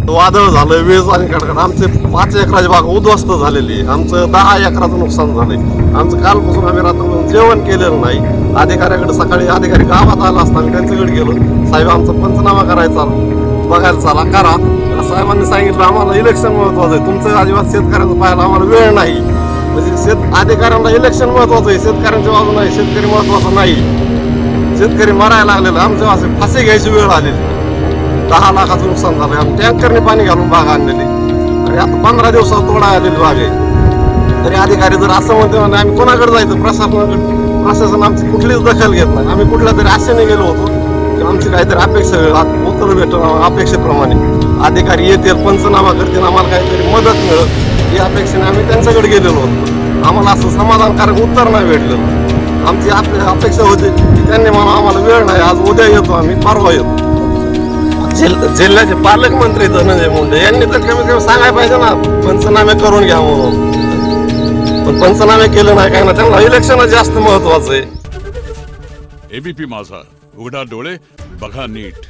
वादळ झालं, वीज आणि कडकड. आमचे 5 एकराची बाग उद्ध्वस्त झालेली, आमचं 10 एकराचं नुकसान झालंय. आमचं कालपासून आम्ही रात्र जेवण केलेलं नाही. अधिकाऱ्याकडे सकाळी अधिकारी गावात आला असताना त्यांच्याकडे गेलो, साहेब आमचा पंचनामा करायचा, बघायला चला करा. साहेबांनी सांगितलं आम्हाला इलेक्शन महत्वाचं आहे, तुमचं अजिबात शेतकऱ्यांचं पाहायला आम्हाला वेळ नाही. म्हणजे अधिकाऱ्यांना इलेक्शन महत्वाचं आहे, शेतकऱ्यांच्या बाजू नाही. शेतकरी महत्वाचा नाही, शेतकरी मरायला लागलेला. आमच्या असे फाशी घ्यायची वेळ आलेली. 10 लाखाचं नुकसान झालं. आम्ही टँकरने पाणी घालून बाग आणलेली आणि आता 15 दिवसात तोडा आलेली बाग आहे. तरी अधिकारी जर असं म्हणते म्हणजे आम्ही कोणाकडे जायचं, प्रशासनाकडे. प्रशासन आमची कुठलीच दखल घेत नाही. आम्ही कुठल्या तरी आशेने गेलो होतो की आमची काहीतरी अपेक्षा, उत्तर भेटणं अपेक्षेप्रमाणे अधिकारी येतील, पंचनामा करतील, आम्हाला काहीतरी मदत मिळेल ही अपेक्षेने आम्ही त्यांच्याकडे गेलेलो होतो. आम्हाला असं समाधानकारक उत्तर नाही भेटलेलं. आमची अपेक्षा होती की त्यांनी म्हणून आम्हाला वेळ नाही, आज उद्या येतो आम्ही, परवा येतो. जिल्ह्याचे पालकमंत्री धनंजय मुंडे यांनी तर कमीत कमी सांगायला पाहिजे ना, पंचनामे करून घ्या म्हणून. पण पंचनामे केले नाही, काय ना, त्यांना इलेक्शन जास्त महत्वाचं आहे. एबीपी माझा, उघडा डोळे बघा नीट.